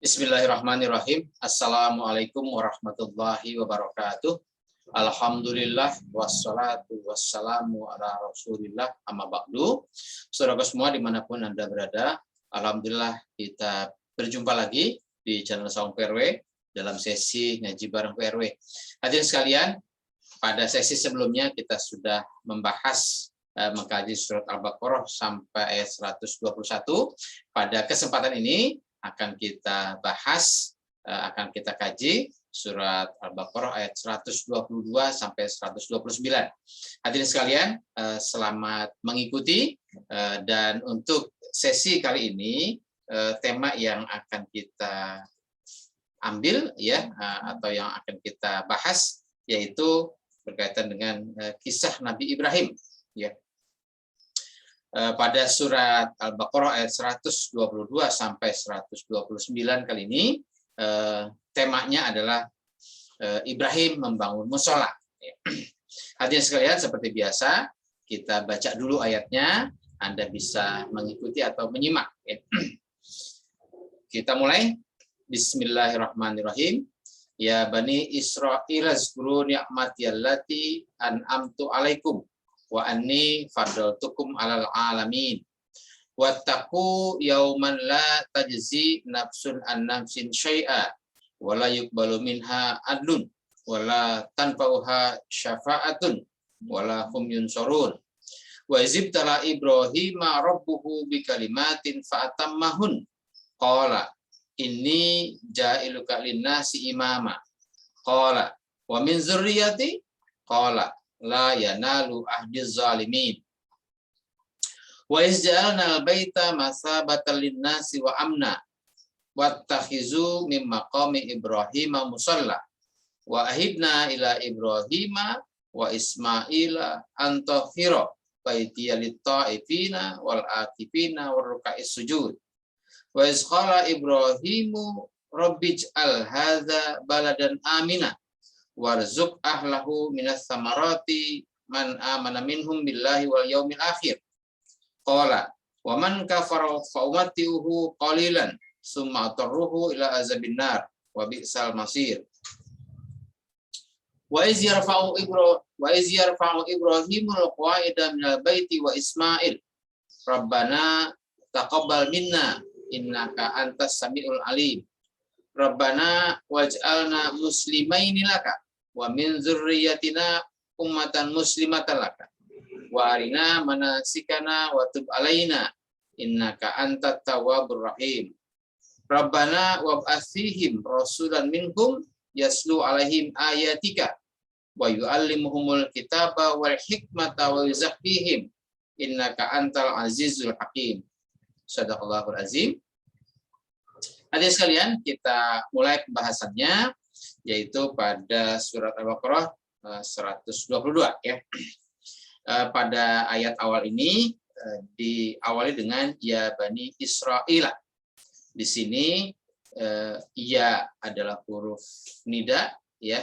Bismillahirrahmanirrahim. Assalamualaikum warahmatullahi wabarakatuh. Alhamdulillah wassalatu wassalamu ala rasulillah amma ba'du. Saudara semua dimanapun Anda berada, alhamdulillah kita berjumpa lagi di channel Saung PRW dalam sesi ngaji bareng PRW. Hadirin sekalian, pada sesi sebelumnya kita sudah membahas mengkaji surat Al-Baqarah sampai ayat 121. Pada kesempatan ini akan kita bahas, akan kita kaji surat Al-Baqarah ayat 122 sampai 129. Hadirin sekalian, selamat mengikuti, dan untuk sesi kali ini tema yang akan kita ambil ya, atau yang akan kita bahas yaitu berkaitan dengan kisah Nabi Ibrahim ya. Pada surat Al-Baqarah ayat 122 sampai 129 kali ini temanya adalah Ibrahim membangun mushola. Hadirin sekalian, seperti biasa kita baca dulu ayatnya, Anda bisa mengikuti atau menyimak ya. Kita mulai. Bismillahirrahmanirrahim. Ya Bani Israil azkuru ni'mati allati an'amtu alaikum wa anni faddaltukum alal alamin wattaqu yauman la tajzi nafsun an nafsin syai'a wa la yuqbalu minha adlun wa la tanfa'uha syafa'atun wa la hum yunsarun wa izibtala Ibrahima rabbuhu bikalimatin fa'atammahun qala inni ja'iluka linnasi imama qala wa min zurriyati qala la yanalu ahdiz zalimin wa izja'alna al-baita masabatan lin-nasi wa amna wattakhizu min maqami Ibrahima musalla wa ahidna ila Ibrahima wa Ismaila an tahhira baitiya lit-ta'ifina wal akifina war ruka'is sujud wa iz qala Ibrahimu rabbij'al hadza baladan amina warzuq ahlahu minas samarati man amana minhum billahi wal yaumil akhir qala wa man kafara fa umatihi qalilan summa atarruhu ila azabin nar wa bi'sal masir wa iz yarfa'u Ibrahimul qawaida minal baiti wa Ismail rabbana taqabbal minna innaka antas samiul alim rabbana waj'alna muslimaini laka wa min dzurriyyatina ummatan muslimatan laka wa arina manasikana wa tub alaina innaka antat tawwabur rahim rabbana wab'ats fihim rasulan minhum yaslu alaihim ayatika wa yu'allimuhumul kitaba wal hikmata wa yuzakkihim innaka antal azizul hakim. Shadaqallahul azim. Hadirin sekalian, kita mulai pembahasannya yaitu pada surat Al-Baqarah 122 ya. Pada ayat awal ini diawali dengan ya Bani Israil. Di sini ya adalah huruf nida ya.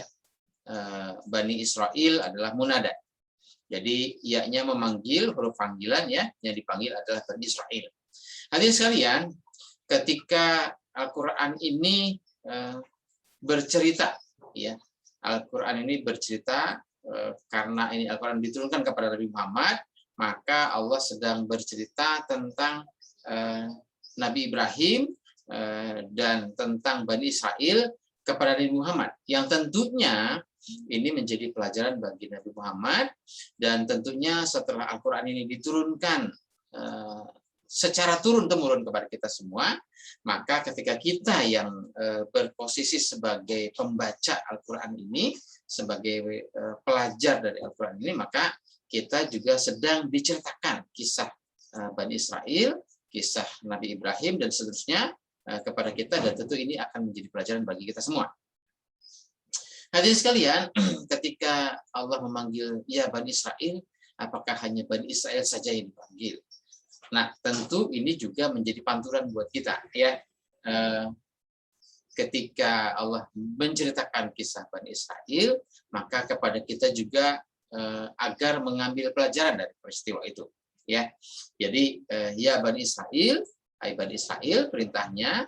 Bani Israil adalah munada. Jadi ya-nya memanggil, huruf panggilan ya, yang dipanggil adalah Bani Israil. Hadirin sekalian, ketika Al-Quran ini bercerita, ya, Al-Quran ini bercerita karena ini Al-Quran diturunkan kepada Nabi Muhammad, maka Allah sedang bercerita tentang Nabi Ibrahim dan tentang Bani Israil kepada Nabi Muhammad, yang tentunya ini menjadi pelajaran bagi Nabi Muhammad, dan tentunya setelah Al-Quran ini diturunkan secara turun-temurun kepada kita semua, maka ketika kita yang berposisi sebagai pembaca Al-Quran ini, sebagai pelajar dari Al-Quran ini, maka kita juga sedang diceritakan kisah Bani Israil, kisah Nabi Ibrahim, dan seterusnya kepada kita, dan tentu ini akan menjadi pelajaran bagi kita semua. Hadirin sekalian, ketika Allah memanggil ya Bani Israil, apakah hanya Bani Israil saja yang dipanggil? Nah, tentu ini juga menjadi pantulan buat kita ya. Ketika Allah menceritakan kisah Bani Israil, maka kepada kita juga agar mengambil pelajaran dari peristiwa itu ya. Jadi ya Bani Israil, hai Bani Israil, perintahnya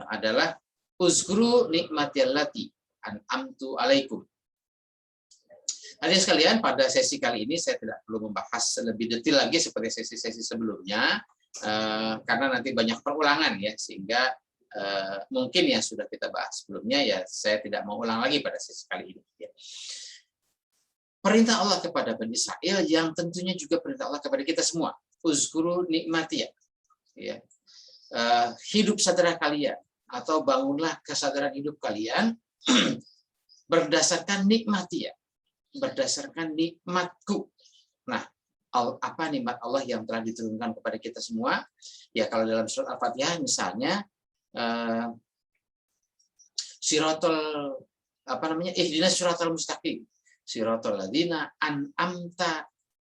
adalah uzkuru nikmatiyallati an'amtu alaikum. Hadirin sekalian, pada sesi kali ini saya tidak perlu membahas lebih detail lagi seperti sesi-sesi sebelumnya, karena nanti banyak perulangan ya, sehingga mungkin yang sudah kita bahas sebelumnya ya saya tidak mau ulang lagi pada sesi kali ini. Ya. Perintah Allah kepada Bani Israil yang tentunya juga perintah Allah kepada kita semua. Uzkuru nikmati ya. Hidup sadar kalian atau bangunlah kesadaran hidup kalian berdasarkan nikmati ya. Berdasarkan nikmatku. Nah, apa nikmat Allah yang telah diturunkan kepada kita semua? Ya kalau dalam surat Al-Fatihah misalnya ihdinas siratal mustaqim, siratal ladzina an'amta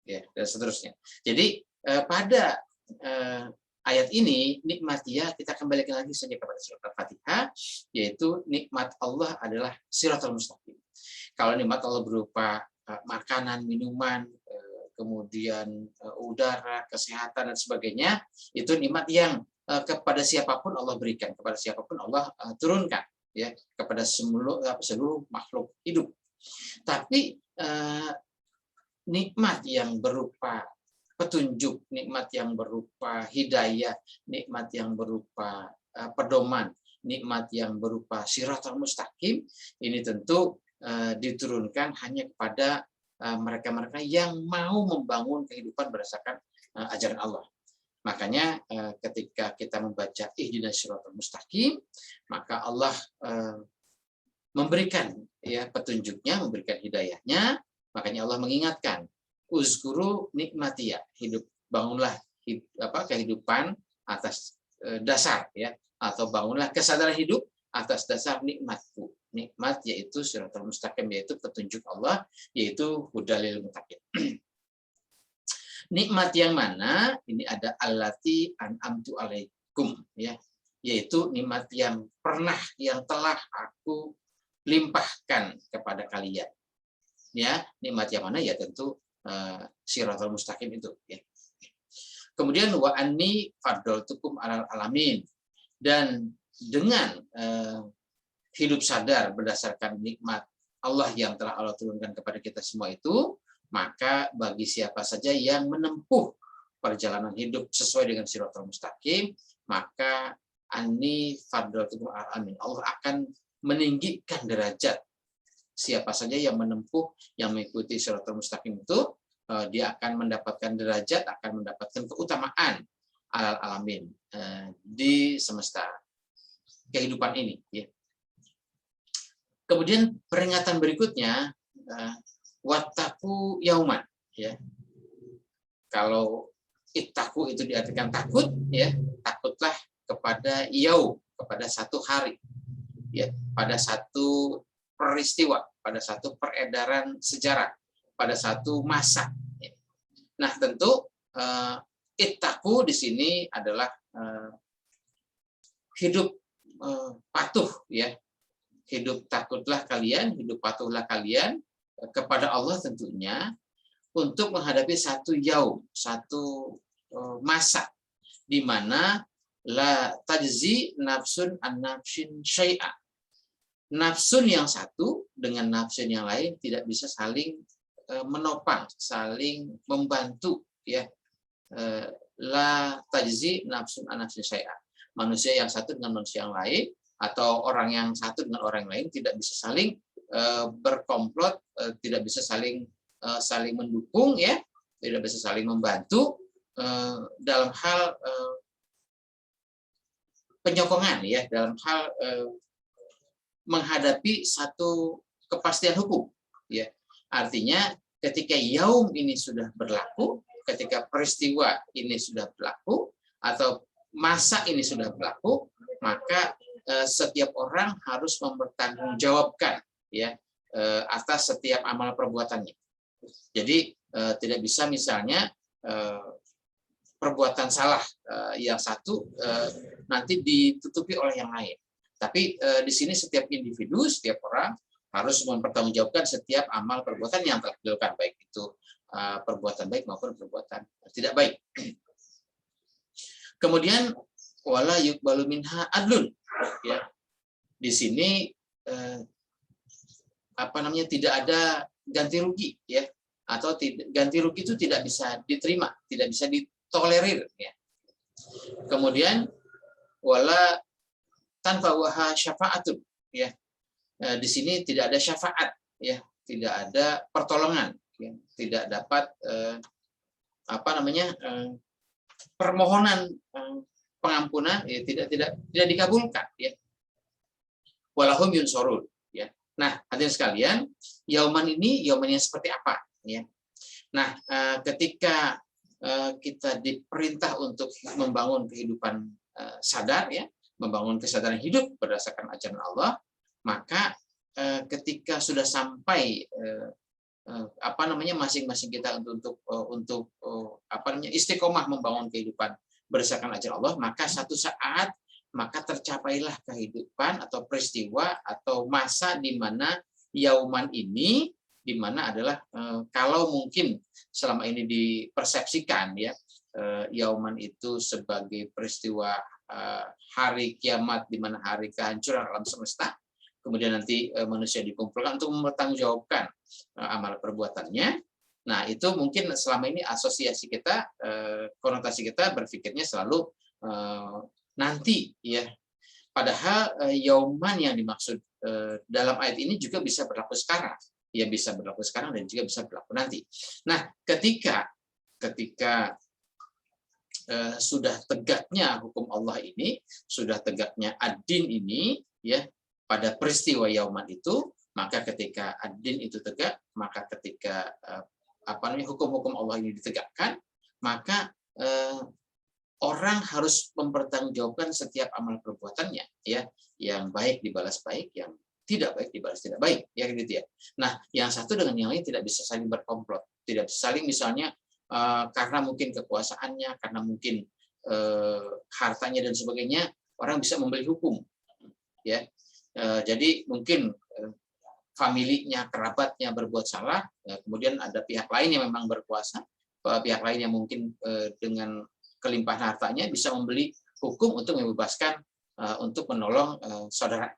ya dan seterusnya. Jadi pada ayat ini nikmatiyah kita kembalikan lagi saja kepada surat Al-Fatihah, yaitu nikmat Allah adalah siratal mustaqim. Kalau nikmat Allah berupa makanan, minuman, kemudian udara, kesehatan dan sebagainya, itu nikmat yang kepada siapapun Allah berikan, kepada siapapun Allah turunkan, ya, kepada seluruh makhluk hidup. Tapi nikmat yang berupa petunjuk, nikmat yang berupa hidayah, nikmat yang berupa pedoman, nikmat yang berupa siratal mustaqim, ini tentu diturunkan hanya kepada mereka-mereka yang mau membangun kehidupan berdasarkan ajaran Allah. Makanya ketika kita membaca ihdinas siratal mustaqim, maka Allah memberikan ya petunjuknya, memberikan hidayahnya. Makanya Allah mengingatkan, uzkuru nikmatiyah, bangunlah kehidupan atas dasar ya, atau bangunlah kesadaran hidup atas dasar nikmatku. Nikmat yaitu siratal mustaqim, yaitu petunjuk Allah, yaitu hudalil muttaqin. Nikmat yang mana? Ini ada allati an'amtu alaikum ya, yaitu nikmat yang telah aku limpahkan kepada kalian. Ya, nikmat yang mana? Ya tentu siratal mustaqim itu ya. Kemudian wa anni faddaltukum alal alamin, dan dengan hidup sadar berdasarkan nikmat Allah yang telah Allah turunkan kepada kita semua itu, maka bagi siapa saja yang menempuh perjalanan hidup sesuai dengan siratal mustaqim, maka anni faddaltukum alal alamin, Allah akan meninggikan derajat siapa saja yang menempuh, yang mengikuti siratal mustaqim itu, dia akan mendapatkan derajat, akan mendapatkan keutamaan alal alamin di semesta kehidupan ini ya. Kemudian peringatan berikutnya, wattaqu yauman ya. Kalau ittaqu itu diartikan takut ya, takutlah kepada yaum, kepada satu hari ya, pada satu peristiwa, pada satu peredaran sejarah, pada satu masa ya. Nah, tentu ittaqu di sini adalah hidup patuh ya. Hidup takutlah kalian, hidup patuhlah kalian kepada Allah tentunya, untuk menghadapi satu yaum, satu masa di mana la tajzi nafsun an nafsin syai'a. Nafsun yang satu dengan nafsun yang lain tidak bisa saling menopang, saling membantu ya. La tajzi nafsun an nafsin syai'a. Manusia yang satu dengan manusia yang lain, atau orang yang satu dengan orang yang lain tidak bisa saling berkomplot, tidak bisa saling mendukung ya, tidak bisa saling membantu dalam hal penyokongan ya, dalam hal menghadapi satu kepastian hukum ya. Artinya ketika yaum ini sudah berlaku, ketika peristiwa ini sudah berlaku atau masa ini sudah berlaku, maka setiap orang harus mempertanggungjawabkan ya atas setiap amal perbuatannya. Jadi tidak bisa misalnya perbuatan salah yang satu nanti ditutupi oleh yang lain. Tapi di sini setiap individu, setiap orang harus mempertanggungjawabkan setiap amal perbuatan yang telah dilakukan, baik itu perbuatan baik maupun perbuatan tidak baik. Kemudian wala yuqbalu minha adlun ya. Di sini tidak ada ganti rugi, ya, atau ganti rugi itu tidak bisa diterima, tidak bisa ditolerir, ya. Kemudian wala tanpa waha syafaatun, ya. Di sini tidak ada syafaat, ya, tidak ada pertolongan, ya. Tidak dapat permohonan pengampunan, ya, tidak dikabulkan, ya. Walahum yunsorun, ya. Nah, hadirin sekalian, yauman ini yauman yang seperti apa, ya. Nah, ketika kita diperintah untuk membangun kehidupan sadar, ya, membangun kesadaran hidup berdasarkan ajaran Allah, maka ketika sudah sampai masing-masing kita untuk istiqomah membangun kehidupan berdasarkan ajaran Allah, maka satu saat maka tercapailah kehidupan atau peristiwa atau masa di mana yauman ini, di mana adalah kalau mungkin selama ini dipersepsikan, ya, yauman itu sebagai peristiwa hari kiamat, di mana hari kehancuran alam semesta, kemudian nanti manusia dikumpulkan untuk mempertanggungjawabkan amal perbuatannya. Nah, itu mungkin selama ini asosiasi kita, konotasi kita berpikirnya selalu nanti, ya. Padahal yauman yang dimaksud dalam ayat ini juga bisa berlaku sekarang, ya, bisa berlaku sekarang dan juga bisa berlaku nanti. Nah, ketika sudah tegaknya hukum Allah ini, sudah tegaknya ad-din ini, ya, pada peristiwa yauman itu, maka ketika ad-din itu tegak, maka ketika hukum-hukum Allah ini ditegakkan, maka orang harus mempertanggungjawabkan setiap amal perbuatannya, ya, yang baik dibalas baik, yang tidak baik dibalas tidak baik, ya, gitu, ya. Nah, yang satu dengan yang lain tidak bisa saling berkomplot, tidak bisa saling misalnya karena mungkin kekuasaannya, karena mungkin hartanya dan sebagainya, orang bisa membeli hukum, ya. Jadi mungkin familinya, kerabatnya berbuat salah, kemudian ada pihak lain yang memang berkuasa, pihak lain yang mungkin dengan kelimpahan hartanya bisa membeli hukum untuk membebaskan, untuk menolong saudara,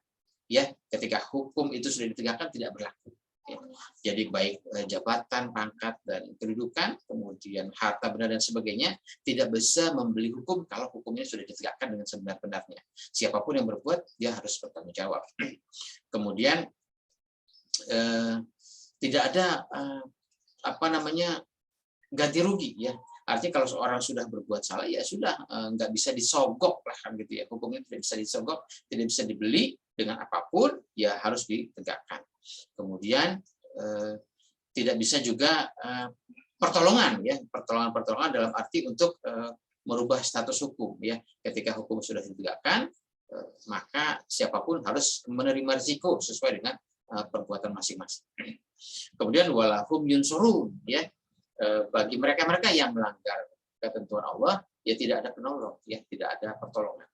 ya, ketika hukum itu sudah ditegakkan tidak berlaku, ya. Jadi baik jabatan, pangkat dan kedudukan, kemudian harta benda dan sebagainya tidak bisa membeli hukum kalau hukumnya sudah ditegakkan dengan sebenar-benarnya. Siapapun yang berbuat dia harus bertanggung jawab. Kemudian tidak ada ganti rugi, ya. Artinya kalau seorang sudah berbuat salah, ya sudah, nggak bisa disogok lah, kan, gitu, ya. Hukumnya tidak bisa disogok, tidak bisa dibeli dengan apapun, ya harus ditegakkan. Kemudian tidak bisa juga pertolongan, ya, pertolongan dalam arti untuk merubah status hukum, ya. Ketika hukum sudah ditegakkan, maka siapapun harus menerima risiko sesuai dengan perbuatan masing-masing. Kemudian walahum yunsurun, ya. Bagi mereka-mereka yang melanggar ketentuan Allah, ya tidak ada penolong, ya, tidak ada pertolongan.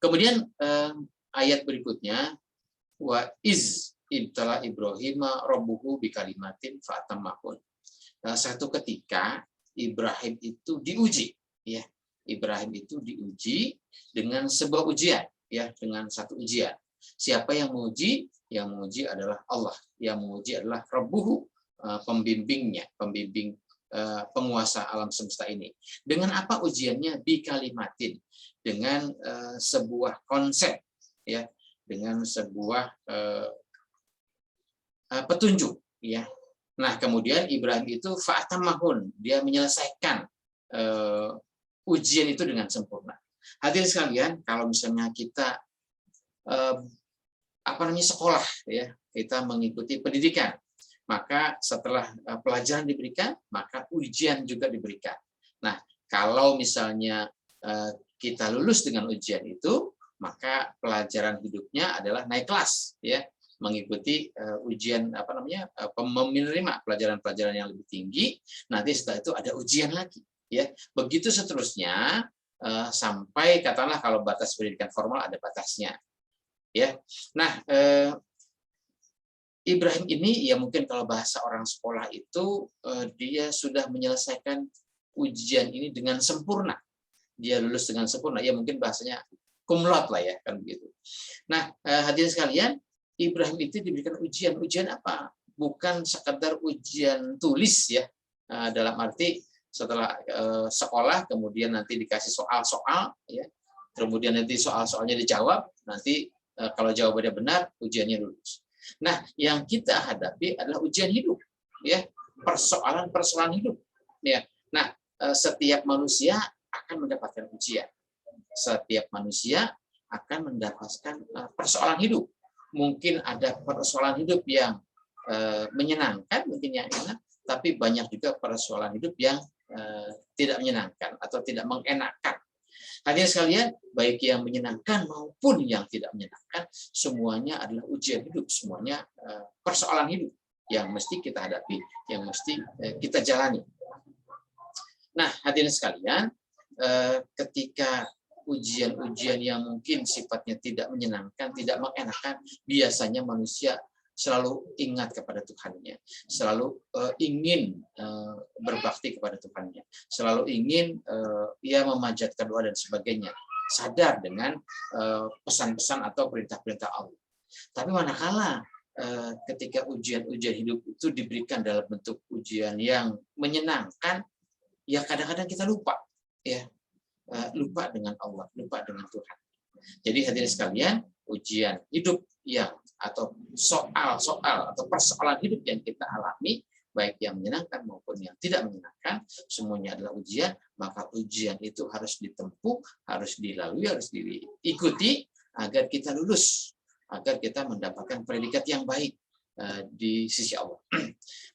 Kemudian ayat berikutnya, wa iz ibtala Ibrahim rabbuhu bikalimatin fa'atammahun. Satu ketika Ibrahim itu diuji, ya. Ibrahim itu diuji dengan sebuah ujian, ya, dengan satu ujian. Siapa yang menguji? Yang menguji adalah Allah, yang menguji adalah rabbuhu, pembimbingnya, pembimbing penguasa alam semesta ini. Dengan apa ujiannya? Bikalimatin, dengan sebuah konsep, ya, dengan sebuah petunjuk, ya. Nah, kemudian Ibrahim itu fa'atamahun, dia menyelesaikan ujian itu dengan sempurna. Hadirin sekalian, kalau misalnya kita sekolah, ya, kita mengikuti pendidikan, maka setelah pelajaran diberikan, maka ujian juga diberikan. Nah, kalau misalnya kita lulus dengan ujian itu, maka pelajaran hidupnya adalah naik kelas, ya, mengikuti ujian menerima pelajaran-pelajaran yang lebih tinggi. Nanti setelah itu ada ujian lagi, ya. Begitu seterusnya sampai katakanlah kalau batas pendidikan formal ada batasnya, ya. Nah, Ibrahim ini, ya, mungkin kalau bahasa orang sekolah itu dia sudah menyelesaikan ujian ini dengan sempurna. Dia lulus dengan sempurna. Ya, mungkin bahasanya kumlot lah ya, kan begitu. Nah, hadirin sekalian, Ibrahim itu diberikan ujian. Ujian apa? Bukan sekedar ujian tulis ya, dalam arti setelah sekolah kemudian nanti dikasih soal-soal ya, kemudian nanti soal-soalnya dijawab, nanti kalau jawabannya benar ujiannya lulus. Nah, yang kita hadapi adalah ujian hidup ya, persoalan-persoalan hidup ya. Nah, setiap manusia akan mendapatkan ujian. Setiap manusia akan mendapatkan persoalan hidup. Mungkin ada persoalan hidup yang menyenangkan, mungkin yang enak, tapi banyak juga persoalan hidup yang tidak menyenangkan atau tidak mengenakan. Hadirin sekalian, baik yang menyenangkan maupun yang tidak menyenangkan, semuanya adalah ujian hidup, semuanya persoalan hidup yang mesti kita hadapi, yang mesti kita jalani. Nah, hadirin sekalian, ketika ujian-ujian yang mungkin sifatnya tidak menyenangkan, tidak mengenakan, biasanya manusia selalu ingat kepada Tuhannya, selalu ingin berbakti kepada Tuhannya, selalu ingin ia memanjatkan doa dan sebagainya, sadar dengan pesan-pesan atau perintah-perintah Allah. Tapi manakala ketika ujian-ujian hidup itu diberikan dalam bentuk ujian yang menyenangkan, ya kadang-kadang kita lupa, ya lupa dengan Allah, lupa dengan Tuhan. Jadi hadirin sekalian, ujian hidup yang atau soal-soal atau persoalan hidup yang kita alami, baik yang menyenangkan maupun yang tidak menyenangkan, semuanya adalah ujian. Maka ujian itu harus ditempuh, harus dilalui, harus diikuti agar kita lulus, agar kita mendapatkan predikat yang baik di sisi Allah.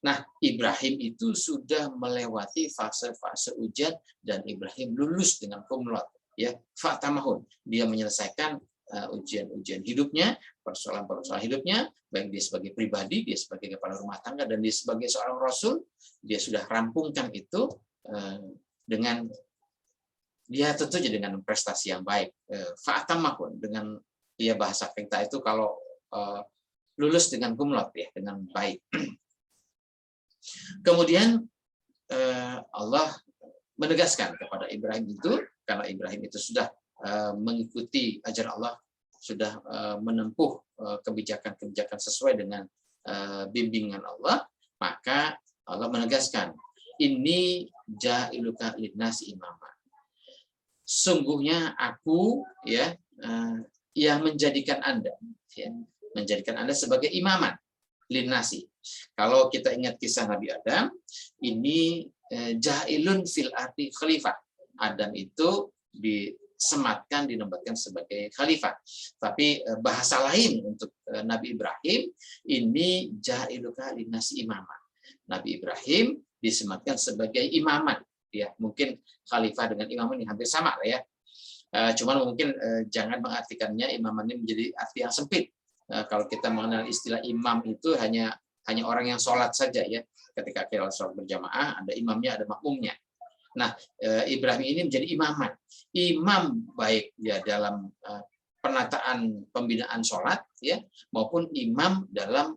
Nah, Ibrahim itu sudah melewati fase-fase ujian dan Ibrahim lulus dengan kumlot, ya, fatamahun. Dia menyelesaikan ujian-ujian hidupnya, persoalan-persoalan hidupnya, baik dia sebagai pribadi, dia sebagai kepala rumah tangga, dan dia sebagai seorang rasul, dia sudah rampungkan itu dengan dia tentunya dengan prestasi yang baik. Fatamahun, dengan dia bahasa kita itu kalau lulus dengan kumlot ya, dengan baik. Kemudian Allah menegaskan kepada Ibrahim itu, karena Ibrahim itu sudah mengikuti ajaran Allah, sudah menempuh kebijakan-kebijakan sesuai dengan bimbingan Allah, maka Allah menegaskan, ini ja'iluka linnasi imama. Sungguhnya aku ya yang menjadikan Anda, ya, menjadikan Anda sebagai imaman linnasi. Kalau kita ingat kisah Nabi Adam, ini ja'ilun fil ardi khalifah. Adam itu disematkan, dinobatkan sebagai khalifah. Tapi bahasa lain untuk Nabi Ibrahim, ini ja'iluka linnasi imama. Nabi Ibrahim disematkan sebagai imaman. Ya, mungkin khalifah dengan imaman ini hampir sama lah ya. Cuman mungkin jangan mengartikannya imaman ini menjadi arti yang sempit. Kalau kita mengenal istilah imam itu hanya orang yang sholat saja ya. Ketika kita sholat berjamaah, ada imamnya, ada makmumnya. Nah, Ibrahim ini menjadi imaman. Imam baik ya dalam penataan pembinaan sholat ya, maupun imam dalam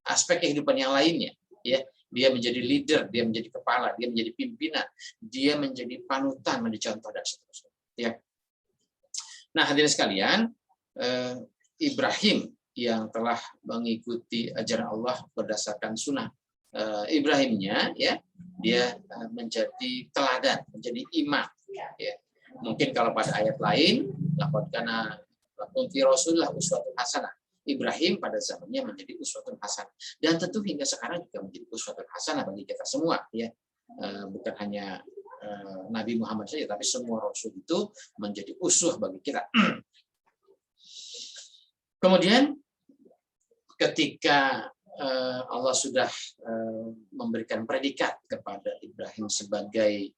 aspek kehidupan yang lainnya. Ya, dia menjadi leader, dia menjadi kepala, dia menjadi pimpinan, dia menjadi panutan, menjadi contoh dan seterusnya. Ya. Nah, hadirin sekalian, Ibrahim yang telah mengikuti ajaran Allah berdasarkan sunnah Ibrahimnya, ya, dia menjadi teladan, menjadi imam. Ya. Mungkin kalau pada ayat lain, laqad kana lakum fi Rasulillah uswatun hasanah. Ibrahim pada zamannya menjadi uswatun hasanah, dan tentu hingga sekarang juga menjadi uswatun hasanah bagi kita semua, ya. Bukan hanya Nabi Muhammad saja, tapi semua Rasul itu menjadi uswah bagi kita. Kemudian ketika Allah sudah memberikan predikat kepada Ibrahim sebagai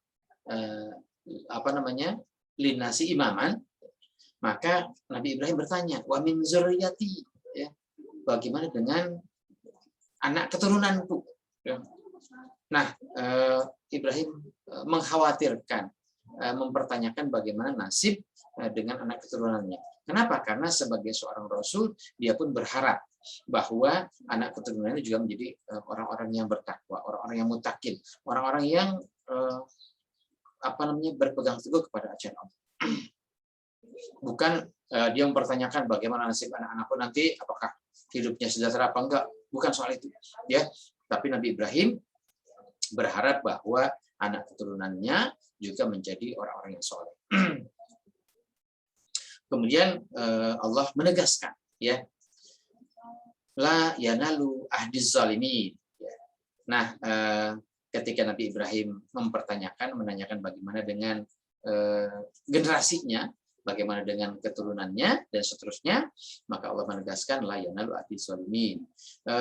linasi imaman, maka Nabi Ibrahim bertanya, wa min zurriyati, ya, bagaimana dengan anak keturunanku? Nah, Ibrahim mengkhawatirkan, mempertanyakan bagaimana nasib dengan anak keturunannya. Kenapa? Karena sebagai seorang Rasul, dia pun berharap bahwa anak keturunannya juga menjadi orang-orang yang bertakwa, orang-orang yang mutakin, orang-orang yang berpegang teguh kepada ajaran Allah. Bukan dia mempertanyakan bagaimana nasib anak-anakku nanti, apakah hidupnya sejahtera apa enggak, bukan soal itu ya. Tapi Nabi Ibrahim berharap bahwa anak keturunannya juga menjadi orang-orang yang soleh. Kemudian Allah menegaskan ya, la yanalu ahdiz zalimin. Nah, ketika Nabi Ibrahim menanyakan bagaimana dengan generasinya, bagaimana dengan keturunannya dan seterusnya, maka Allah menegaskan la yanalu ahdiz zalimin.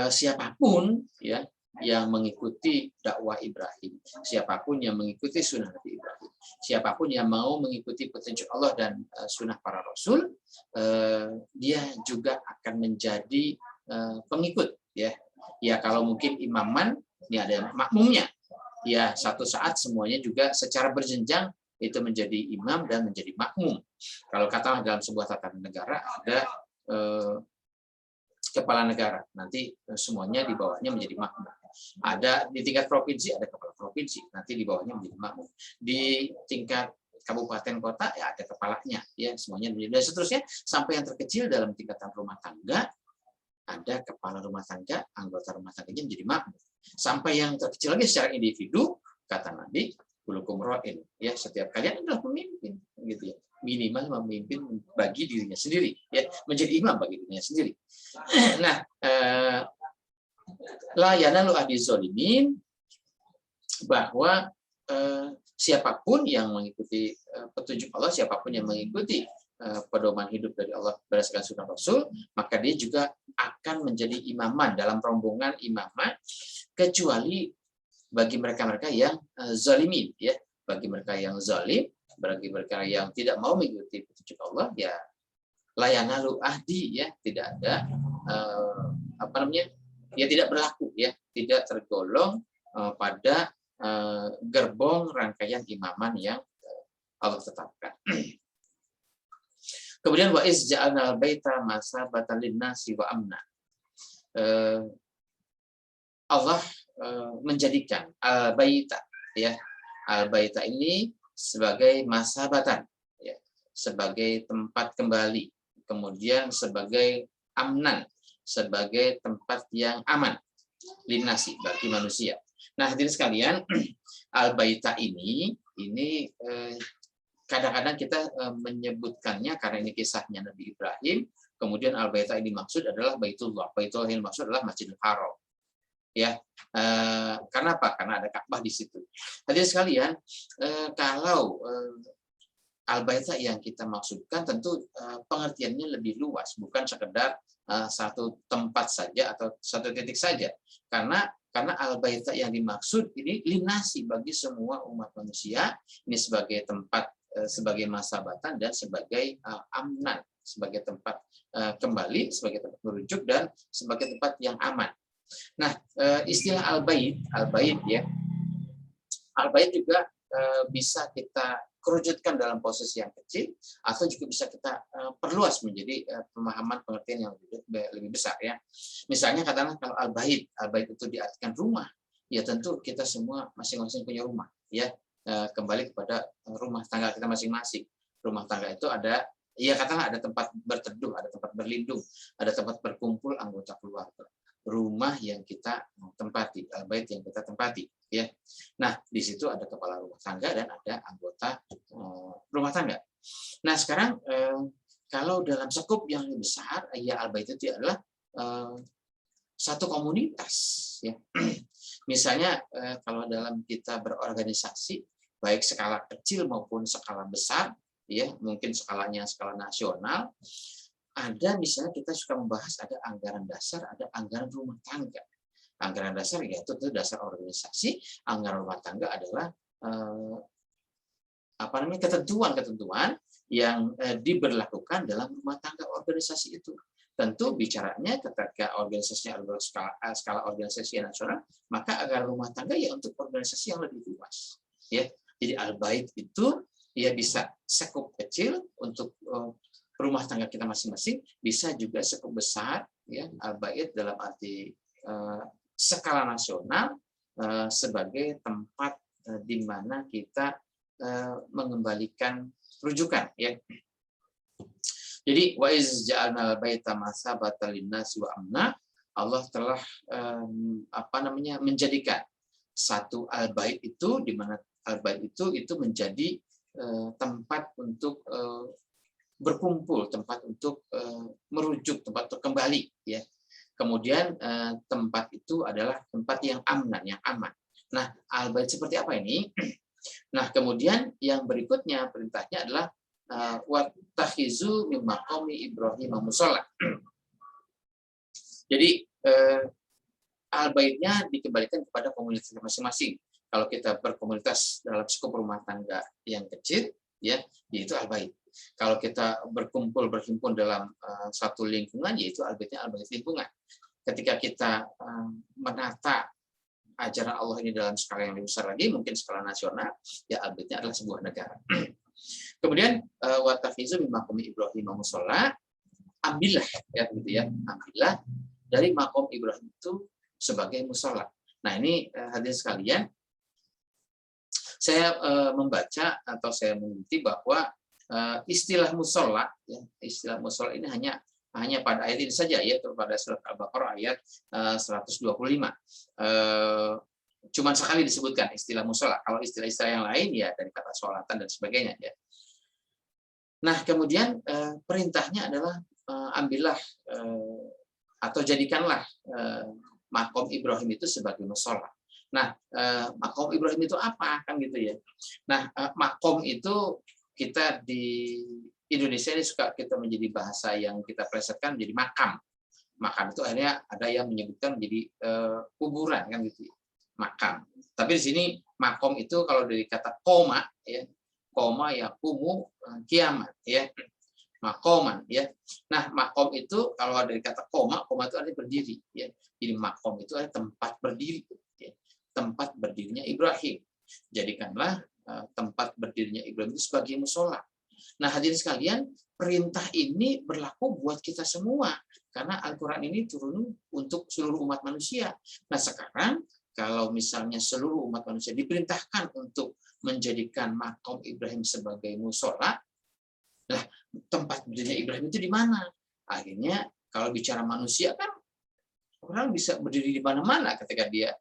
Siapapun ya yang mengikuti dakwah Ibrahim, siapapun yang mengikuti sunnah Nabi Ibrahim, siapapun yang mau mengikuti petunjuk Allah dan sunnah para rasul, dia juga akan menjadi pengikut ya. Ya kalau mungkin imaman, ini ada makmumnya. Ya satu saat semuanya juga secara berjenjang itu menjadi imam dan menjadi makmum. Kalau katakanlah dalam sebuah tatanan negara ada kepala negara, nanti semuanya di bawahnya menjadi makmum. Ada di tingkat provinsi ada kepala provinsi, nanti di bawahnya menjadi makmum. Di tingkat kabupaten kota ya ada kepalanya, ya semuanya dan seterusnya sampai yang terkecil dalam tingkatan rumah tangga ada kepala rumah tangga, anggota rumah tangganya menjadi makmum. Sampai yang terkecil lagi secara individu, kata Nabi, kulukum ra'in, ya setiap kalian adalah pemimpin, gitu ya. Minimal memimpin bagi dirinya sendiri, ya menjadi imam bagi dirinya sendiri. Nah, la yanalu ahdiz zalimin, bahwa siapapun yang mengikuti petunjuk Allah, siapapun yang mengikuti pedoman hidup dari Allah berdasarkan sunnah Rasul, maka dia juga akan menjadi imaman dalam rombongan imaman, kecuali bagi mereka-mereka yang zalimin, ya bagi mereka yang zalim, bagi mereka yang tidak mau mengikuti petunjuk Allah, ya layanalu ahdi, ya tidak ada ya tidak berlaku, ya tidak tergolong pada gerbong rangkaian imaman yang Allah tetapkan. Kemudian wa iz ja'alnal baita masabatan linnasi wa amna. Allah menjadikan al-baita, ya. Al-baita ini sebagai masabatan, ya, sebagai tempat kembali, kemudian sebagai amnan, sebagai tempat yang aman linnasi bagi manusia. Nah, hadirin sekalian, al-baita ini kadang-kadang kita menyebutkannya karena ini kisahnya Nabi Ibrahim, kemudian al-baita ini maksud adalah Baitullah. Baitullah yang maksud adalah Masjidil Haram. Ya, karena apa? Karena ada Ka'bah di situ. Hadirin sekalian, kalau al-baita yang kita maksudkan tentu pengertiannya lebih luas, bukan sekedar satu tempat saja atau satu titik saja. Karena al-baita yang dimaksud ini linasi bagi semua umat manusia, ini sebagai tempat, sebagai masabatan dan sebagai amnan, sebagai tempat kembali, sebagai tempat merujuk dan sebagai tempat yang aman. Nah, istilah al-bait ya, al-bait juga bisa kita kerujutkan dalam posisi yang kecil atau juga bisa kita perluas menjadi pemahaman pengertian yang lebih besar, ya. Misalnya katakanlah kalau al-bait itu diartikan rumah, ya tentu kita semua masing-masing punya rumah, ya. Kembali kepada rumah tangga kita masing-masing. Rumah tangga itu ada, ya katakanlah ada tempat berteduh, ada tempat berlindung, ada tempat berkumpul anggota keluarga. Rumah yang kita tempati, al-bait yang kita tempati, ya. Nah, di situ ada kepala rumah tangga dan ada anggota rumah tangga. Nah, sekarang kalau dalam skup yang lebih besar, ya al-bait itu adalah satu komunitas, ya. Misalnya kalau dalam kita berorganisasi, baik skala kecil maupun skala besar, ya mungkin skalanya skala nasional, ada misalnya kita suka membahas ada anggaran dasar, ada anggaran rumah tangga. Anggaran dasar yaitu dasar organisasi, anggaran rumah tangga adalah ketentuan-ketentuan yang diberlakukan dalam rumah tangga organisasi itu. Tentu bicaranya ketika organisasinya adalah skala organisasi nasional, maka anggaran rumah tangga ya untuk organisasi yang lebih luas. Ya, jadi al-bait itu ya bisa skup kecil untuk rumah tangga kita masing-masing, bisa juga skup besar, ya al-bait dalam arti skala nasional sebagai tempat di mana kita mengembalikan rujukan, ya. Jadi wa iz ja'alnal baita masabatan linnasi wa amna, Allah telah menjadikan satu al-bait itu, di mana al-bait itu menjadi tempat untuk berkumpul, tempat untuk merujuk, tempat untuk kembali, ya. Kemudian tempat itu adalah tempat yang amnan, yang aman. Nah, al-bait seperti apa ini? Nah, kemudian yang berikutnya perintahnya adalah wattakhizu min maqami Ibrahim musholla. Jadi al-baitnya dikembalikan kepada komunitas masing-masing. Kalau kita berkomunitas dalam skup rumah tangga yang kecil, ya, yaitu al-bait. Kalau kita berhimpun dalam satu lingkungan, yaitu al-baitnya al-bait lingkungan. Ketika kita menata ajaran Allah ini dalam skala yang lebih besar lagi, mungkin skala nasional, ya al-baitnya adalah sebuah negara. Kemudian wattakhidzu min maqami Ibrahim musholla, ambillah, ya gitu ya, ambillah dari makom Ibrahim itu sebagai musholla. Nah, ini hadirin sekalian, saya membaca atau saya mengerti bahwa istilah musholla, ya, istilah musholla ini hanya pada ayat ini saja, yaitu pada surat Al-Baqarah ayat 125. Cuman sekali disebutkan istilah musholla. Kalau istilah-istilah yang lain ya dari kata sholatan dan sebagainya, ya. Nah, kemudian perintahnya adalah ambillah atau jadikanlah makom Ibrahim itu sebagai musholla. Nah, makom Ibrahim itu apa, kan gitu ya. Nah, makom itu kita di Indonesia ini suka kita menjadi bahasa yang kita plesetkan menjadi makam. Makam itu akhirnya ada yang menyebutkan menjadi kuburan, kan gitu ya. Makam. Tapi di sini makom itu kalau dari kata koma, ya, koma ya kumu kiamat, ya, makoman, ya. Nah, makom itu kalau dari kata koma itu artinya berdiri, ya. Jadi makom itu adalah tempat berdiri, ya. Tempat berdirinya Ibrahim. Jadikanlah tempat berdirinya Ibrahim itu sebagai musholla. Nah, hadirin sekalian, perintah ini berlaku buat kita semua karena Al-Qur'an ini turun untuk seluruh umat manusia. Nah, sekarang kalau misalnya seluruh umat manusia diperintahkan untuk menjadikan makom Ibrahim sebagai musholla, nah, tempat berdirinya Ibrahim itu di mana? Akhirnya kalau bicara manusia kan orang bisa berdiri di mana-mana ketika dia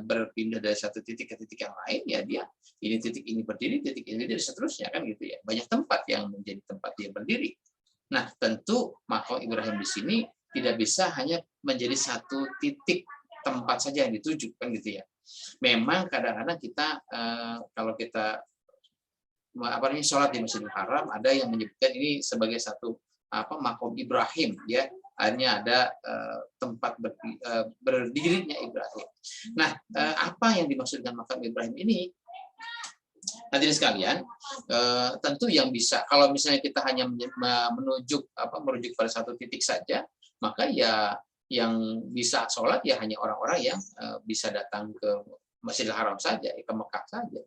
berpindah dari satu titik ke titik yang lain, ya dia ini titik ini berdiri, titik ini dan seterusnya, kan gitu ya. Banyak tempat yang menjadi tempat dia berdiri. Nah, tentu makom Ibrahim di sini tidak bisa hanya menjadi satu titik tempat saja yang dituju, kan gitu ya. Memang kadang-kadang kita kalau kita sholat di Masjidil Haram, ada yang menyebutkan ini sebagai satu makom Ibrahim, ya. Akhirnya ada tempat berdirinya Ibrahim. Nah, apa yang dimaksud dengan makam Ibrahim ini? Hadirin sekalian, tentu yang bisa, kalau misalnya kita hanya merujuk pada satu titik saja, maka ya yang bisa sholat ya hanya orang-orang yang bisa datang ke Masjidil Haram saja, ke Mekah saja.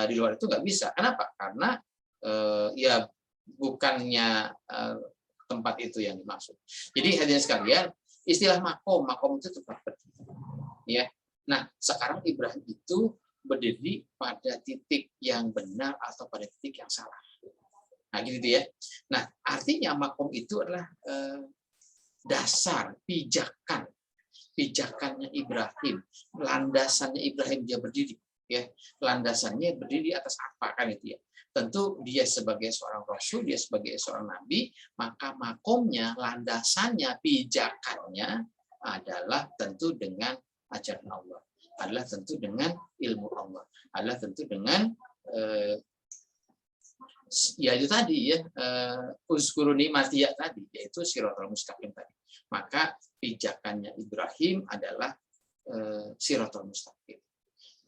Di luar itu nggak bisa. Kenapa? Karena ya bukannya tempat itu yang dimaksud. Jadi hadirin sekalian, istilah makom itu tempat berdiri. Ya. Nah, sekarang Ibrahim itu berdiri pada titik yang benar atau pada titik yang salah. Nah, gitu ya. Nah, artinya makom itu adalah dasar pijakannya Ibrahim, landasannya Ibrahim dia berdiri, ya. Landasannya berdiri atas apa, kan itu ya. Tentu dia sebagai seorang rasul, dia sebagai seorang nabi, maka makomnya, landasannya, pijakannya adalah tentu dengan ajaran Allah, adalah tentu dengan ilmu Allah, adalah tentu dengan ya itu tadi, ya, uzkuruni matiyah tadi, yaitu siratal mustaqim tadi. Maka pijakannya Ibrahim adalah siratal mustaqim.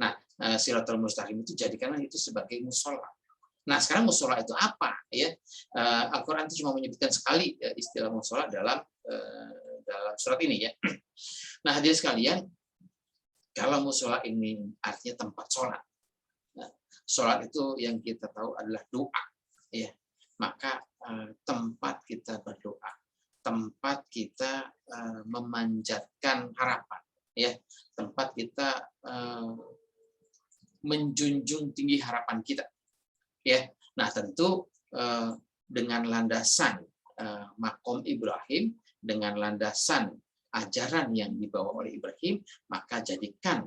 Nah, siratal mustaqim itu jadikanlah itu sebagai musholla. Nah, sekarang musholla itu apa, ya? Al-Qur'an itu cuma menyebutkan sekali istilah musholla dalam surat ini, ya. Nah, hadirin sekalian, kalau musholla ini artinya tempat sholat. Nah, sholat itu yang kita tahu adalah doa, ya. Maka tempat kita berdoa, tempat kita memanjatkan harapan, ya. Tempat kita menjunjung tinggi harapan kita, ya. Nah, tentu dengan landasan makom Ibrahim, dengan landasan ajaran yang dibawa oleh Ibrahim, maka jadikan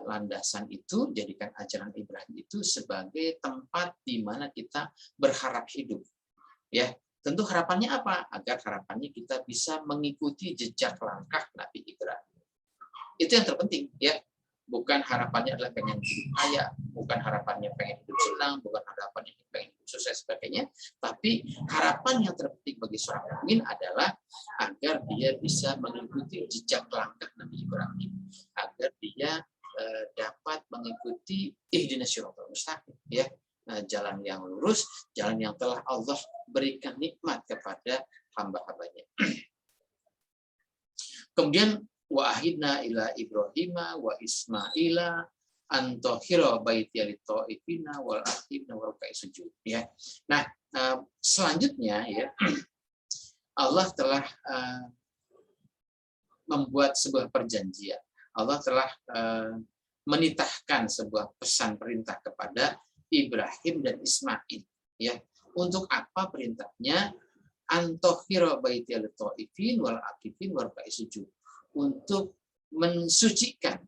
landasan itu, jadikan ajaran Ibrahim itu sebagai tempat di mana kita berharap hidup. Ya, tentu harapannya apa? Agar harapannya kita bisa mengikuti jejak langkah Nabi Ibrahim. Itu yang terpenting, ya. Bukan harapannya adalah pengen hidup kaya, bukan harapannya pengen hidup senang, bukan harapannya pengen hidup sukses sebagainya, tapi harapan yang terpenting bagi seorang mukmin adalah agar dia bisa mengikuti jejak langkah Nabi Ibrahim, agar dia dapat mengikuti ihdinas siratal mustaqim, ya, jalan yang lurus, jalan yang telah Allah berikan nikmat kepada hamba-hambanya. Kemudian wa ahidna ila Ibrahima wa Ismaila antahira baiti lit-taifina wal aqimna wa ruk'i sujud, ya. Nah, selanjutnya, ya, Allah telah membuat sebuah perjanjian. Allah telah menitahkan sebuah pesan perintah kepada Ibrahim dan Ismail, ya. Untuk apa perintahnya? Antahira baiti lit-taifin wal aqifin wa ruk'i sujud. Untuk mensucikan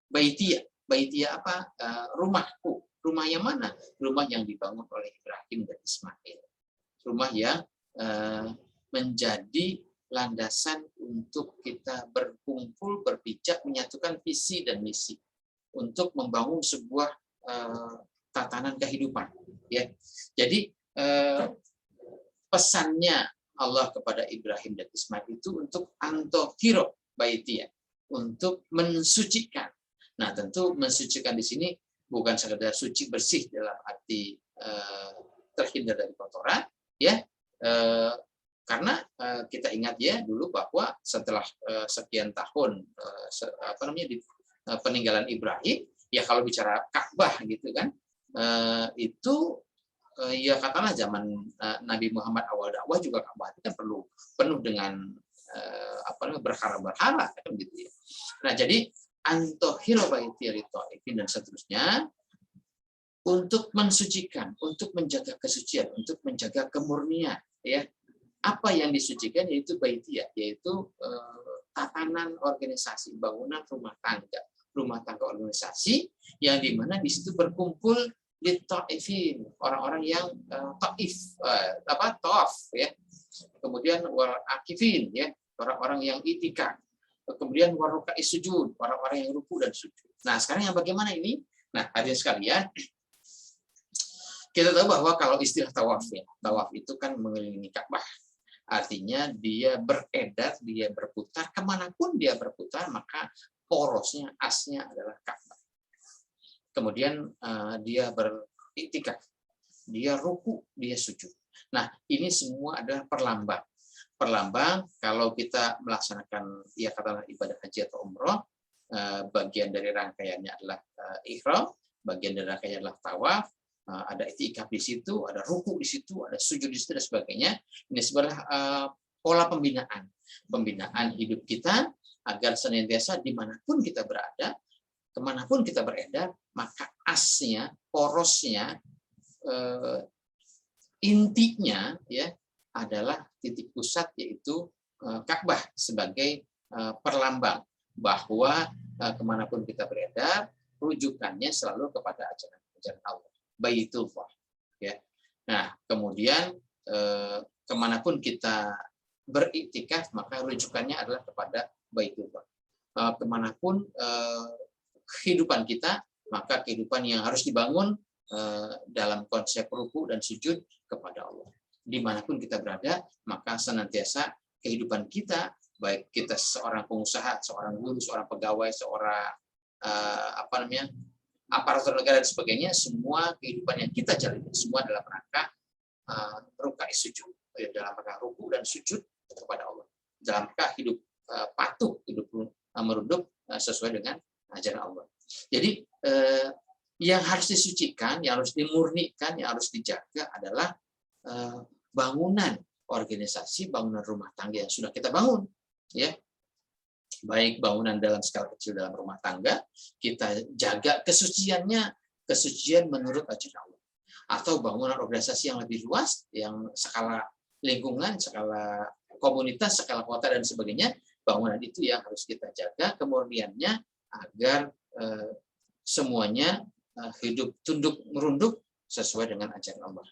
baitia. Baitia apa? Rumahku. Rumah yang mana? Rumah yang dibangun oleh Ibrahim dan Ismail. Rumah yang menjadi landasan untuk kita berkumpul, berpijak, menyatukan visi dan misi untuk membangun sebuah tatanan kehidupan. Ya, jadi pesannya Allah kepada Ibrahim dan Ismail itu untuk antahiro baitia, untuk mensucikan. Nah, tentu mensucikan di sini bukan sekedar suci bersih dalam arti terhindar dari kotoran, ya, karena kita ingat, ya, dulu bahwa setelah sekian tahun peninggalan Ibrahim, ya, kalau bicara Ka'bah gitu kan, itu ya katakanlah zaman Nabi Muhammad awal dakwah juga Ka'bah itu kan penuh dengan berhala kan gitu, ya. Nah, jadi antahiro baiti lit-taifin dan seterusnya untuk mensucikan, untuk menjaga kesucian, untuk menjaga kemurnian, ya. Apa yang disucikan yaitu baitia, yaitu tatanan organisasi, bangunan rumah tangga organisasi yang dimana di situ berkumpul lit-taifin, orang-orang yang tawaf, ya. Kemudian wal akifin, ya, orang-orang yang itikaf. Kemudian wal ruk'i sujud, orang-orang yang ruku dan sujud. Nah, sekarang yang bagaimana ini? Nah, hadirin sekalian, kita tahu bahwa kalau istilah tawaf, ya, tawaf itu kan mengelilingi Ka'bah. Artinya dia beredar, dia berputar, kemanapun dia berputar, maka porosnya, asnya adalah Ka'bah. Kemudian dia beriktikaf, dia ruku, dia sujud. Nah, ini semua adalah perlambang kalau kita melaksanakan, ya, katakanlah ibadah haji atau umroh, bagian dari rangkaiannya adalah ihram, bagian dari rangkaiannya adalah tawaf, ada iktikaf di situ, ada ruku di situ, ada sujud di situ dan sebagainya. Ini sebenarnya pola pembinaan hidup kita agar senantiasa dimanapun kita berada, kemanapun kita beredar, maka asnya, porosnya, intinya, ya, adalah titik pusat, yaitu Ka'bah sebagai perlambang bahwa kemanapun kita beredar, rujukannya selalu kepada ajaran Allah, Baitullah, ya. Nah, kemudian kemanapun kita beriktikaf, maka rujukannya adalah kepada Baitullah. Kemanapun kehidupan kita, maka kehidupan yang harus dibangun dalam konsep ruku dan sujud kepada Allah. Dimanapun kita berada, maka senantiasa kehidupan kita, baik kita seorang pengusaha, seorang guru, seorang pegawai, seorang aparatur negara dan sebagainya, semua kehidupan yang kita jalani semua dalam rangka ruk'i sujud, dalam rangka ruku dan sujud kepada Allah, dalam rangka hidup patuh, hidup merunduk sesuai dengan ajaran Allah. Jadi yang harus disucikan, yang harus dimurnikan, yang harus dijaga adalah bangunan organisasi, bangunan rumah tangga yang sudah kita bangun, ya. Baik bangunan dalam skala kecil dalam rumah tangga, kita jaga kesuciannya, kesucian menurut ajaran Allah. atau bangunan organisasi yang lebih luas, yang skala lingkungan, skala komunitas, skala kota dan sebagainya. Bangunan itu yang harus kita jaga kemurniannya agar semuanya hidup tunduk merunduk sesuai dengan ajaran Allah.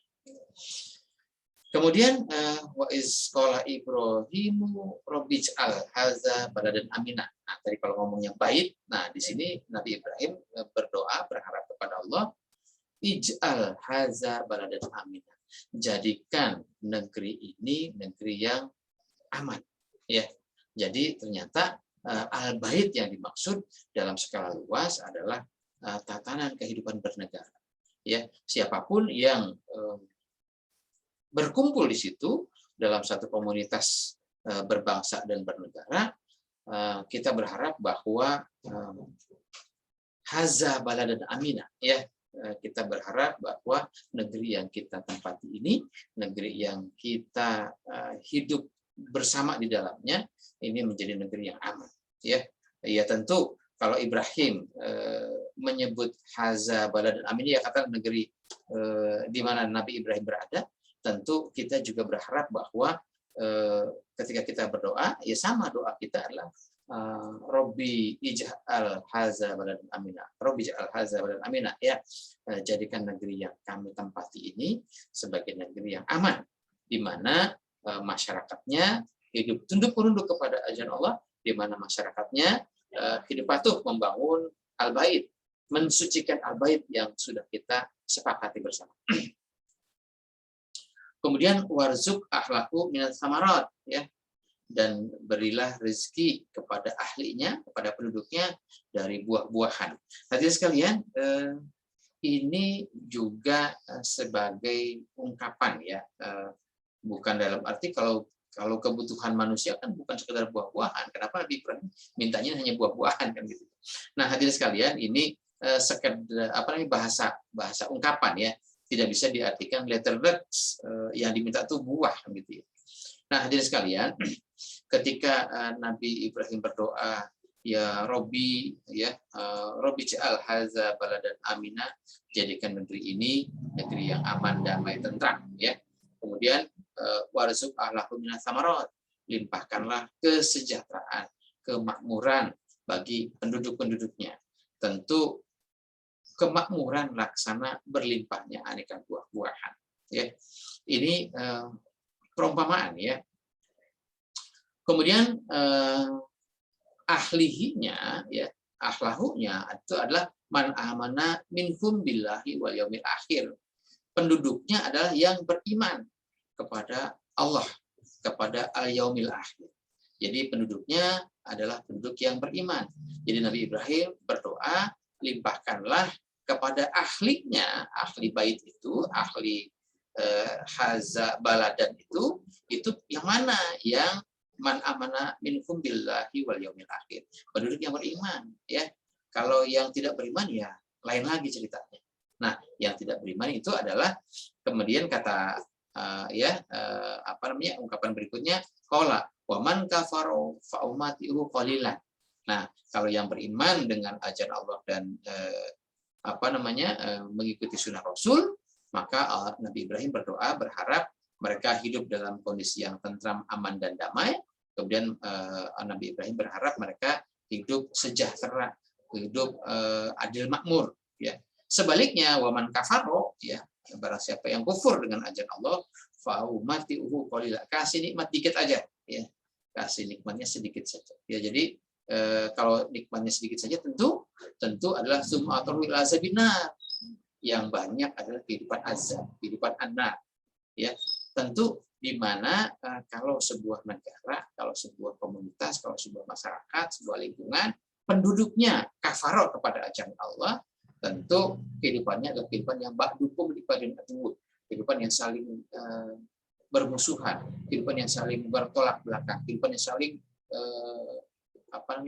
Kemudian wa iz qala Ibrahimu rabbij'al hadza baladan amina. Nah, tadi kalau ngomongnya bait, nah di sini Nabi Ibrahim berdoa berharap kepada Allah, ij'al hadza baladan amina. Jadikan negeri ini negeri yang aman, ya. Jadi ternyata al-bait yang dimaksud dalam skala luas adalah tatanan kehidupan bernegara. Ya, siapapun yang berkumpul di situ dalam satu komunitas berbangsa dan bernegara, kita berharap bahwa haza baladan amina, ya, kita berharap bahwa negeri yang kita tempati ini, negeri yang kita hidup bersama di dalamnya, ini menjadi negeri yang aman, ya. Ya tentu kalau Ibrahim menyebut haza baladan amina, ya kata negeri di mana Nabi Ibrahim berada. Tentu kita juga berharap bahwa ketika kita berdoa, ya sama doa kita adalah Robbi ij'al haza baladan amina. Robbi ij'al haza baladan amina, ya, jadikan negeri yang kami tempati ini sebagai negeri yang aman, di mana masyarakatnya hidup tunduk menunduk kepada ajaran Allah, di mana masyarakatnya hidup patuh membangun al-bait, mensucikan al-bait yang sudah kita sepakati bersama. Kemudian warzuk ahlaku minat samarat, ya, dan berilah rezeki kepada ahlinya, kepada penduduknya dari buah-buahan. Hadirin sekalian, ini juga sebagai ungkapan, ya, bukan dalam arti kalau kebutuhan manusia kan bukan sekedar buah-buahan. Kenapa Nabi Ibrahim mintanya hanya buah-buahan kan gitu. Nah, hadirin sekalian, ini sekedar bahasa ungkapan, ya. Tidak bisa diartikan letterbox yang diminta itu buah gitu ya. Nah, hadirin sekalian, ketika Nabi Ibrahim berdoa, ya Robbi, ya Robbi ja'al hadza baladan amina, jadikan negeri ini negeri yang aman, damai, tentram, ya. Kemudian warzuq ahlahu minas samarat, limpahkanlah kesejahteraan, kemakmuran bagi penduduk-penduduknya. Tentu kemakmuran laksana berlimpahnya aneka buah-buahan, ya. Ini perumpamaan, ya. Kemudian ahlihinya, ya, ahlahunya itu adalah man amana minhum billahi wal yaumil akhir. Penduduknya adalah yang beriman kepada Allah, kepada al yaumil akhir. Jadi penduduknya adalah penduduk yang beriman. Jadi Nabi Ibrahim berdoa, limpahkanlah kepada ahlinya, ahli bait itu, ahli haza baladan itu yang mana? Yang man amana minhum billahi wal yaumil akhir. Penduduk yang beriman, ya. Kalau yang tidak beriman, ya lain lagi ceritanya. Nah, yang tidak beriman itu adalah kemudian kata ungkapan berikutnya, qala wa man kafaru fa ummatihi qalilan. Nah, kalau yang beriman dengan ajaran Allah dan mengikuti sunnah Rasul, maka Nabi Ibrahim berdoa berharap mereka hidup dalam kondisi yang tentram, aman dan damai. Kemudian Nabi Ibrahim berharap mereka hidup sejahtera, hidup adil makmur, ya. Sebaliknya waman kafaro, ya, barang siapa yang kufur dengan ajaran Allah, fa umatihi qalila, kasih nikmat dikit aja, ya. Kasih nikmatnya sedikit saja. Ya, jadi kalau nikmatnya sedikit saja tentu adalah sum'atul azabinar. Yang banyak adalah kehidupan azab, kehidupan anar, ya. Tentu di mana kalau sebuah negara, kalau sebuah komunitas, kalau sebuah masyarakat, sebuah lingkungan, penduduknya kafaro kepada ajaran Allah, tentu kehidupannya adalah kehidupan yang ba'dukum lipadin atubud, kehidupan yang saling bermusuhan, kehidupan yang saling bertolak belakang, kehidupan yang saling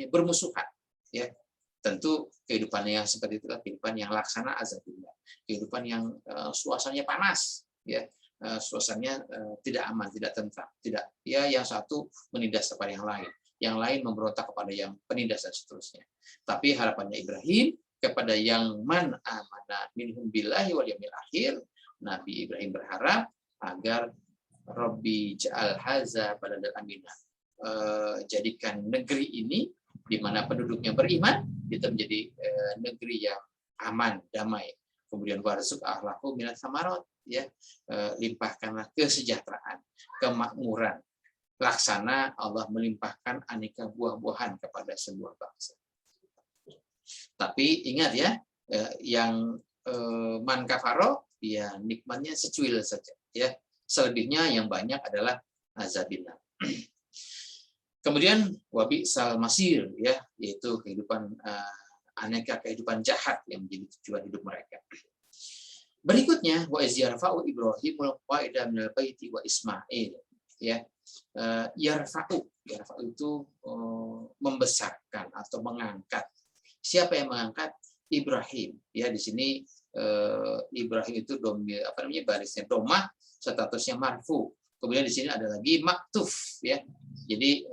bermusuhan, ya. Tentu kehidupan yang seperti itulah kehidupan yang laksana azabullah, kehidupan yang suasananya panas, ya, suasananya tidak aman, tidak tentram, tidak, ya, yang satu menindas kepada yang lain memberontak kepada yang penindas dan seterusnya. Tapi harapannya Ibrahim kepada yang man amana minhum billahi wal yaumil akhir, Nabi Ibrahim berharap agar Rabbi ja'al haza baladal aminah. Jadikan negeri ini di mana penduduknya beriman itu menjadi negeri yang aman, damai. Kemudian warzuq ahlahu minats samarot, ya, limpahkanlah kesejahteraan, kemakmuran. Laksana Allah melimpahkan aneka buah-buahan kepada sebuah bangsa. Tapi ingat ya, yang man kafaro, ya nikmatnya secuil saja, ya. Selebihnya yang banyak adalah azabillah. Kemudian wabi sal masir, ya, yaitu kehidupan aneka kehidupan jahat yang menjadi tujuan hidup mereka. Berikutnya wa izyarfa'u Ibrahimul qaida minal baiti wa Ismail, ya. Yarfa'u itu membesarkan atau mengangkat. Siapa yang mengangkat? Ibrahim, ya. Di sini Ibrahim itu barisnya domah, statusnya marfu. Kemudian di sini ada lagi maktuf, ya. Jadi